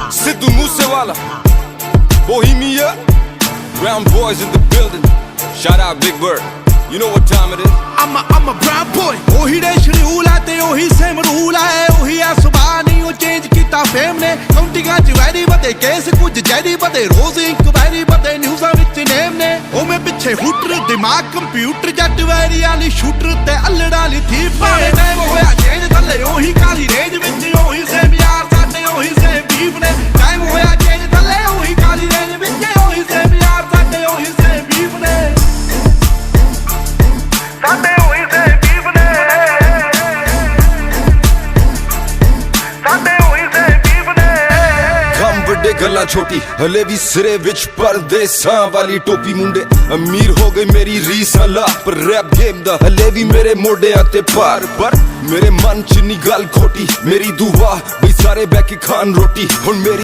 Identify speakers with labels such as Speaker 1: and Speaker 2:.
Speaker 1: Sidhu Moosewala, Bohemia, Brown boys in the building. Shout out Big Bird. You know what time it is.
Speaker 2: I'm a brown boy. ओही रे schedule है ते ओही same rule है ओही है सुबह नहीं वो चेंज किता फेम ने काउंटिंगां च वैरी बदे केस कुछ जैरी बदे रोज इंक्वायरी बदे न्यूज़ां विच नेम ने ओ मैं पिछे हुटर दिमाग कंप्यूटर जट वैरी वाली शूटर ते अल्लड़ वाली थीप ने टाइम होया चेंज थल्ले ओही काली रेंज विच ओही सेम यार साडे ओही सेम बीफ ने टाइम होया चेंज थल्ले ओही काली रेंज विच ओही सेम यार साडे ओही सेम बीफ ने साडे ओही सेम बीफ ने साडे ओही सेम बीफ ने
Speaker 1: ਕੰਮ ਵੱਡੇ ਗੱਲਾਂ ਛੋਟੀ ਹਲੇ ਵੀ ਸਿਰੇ ਵਿੱਚ ਪਰਦੇਸਾਂ ਵਾਲੀ ਟੋਪੀ ਮੁੰਡੇ ਅਮੀਰ ਹੋ ਗਈ ਮੇਰੀ ਰੀਸਾਂ ਲਾ ਪਰ ਰੈਪ ਗੇਮ ਦਾ ਹਲੇ ਵੀ ਮੇਰੇ ਮੋਢਿਆਂ ਤੇ ਭਾਰ ਪਰ ਮੇਰੇ ਮਨ ਚ ਨਹੀਂ ਗੱਲ ਖੋਟੀ ਮੇਰੀ ਦੁਆ ਬਈ ਸਾਰੇ ਬਹਿ ਕੇ ਖਾਣ ਰੋਟੀ ਹੁਣ ਮੇਰੀ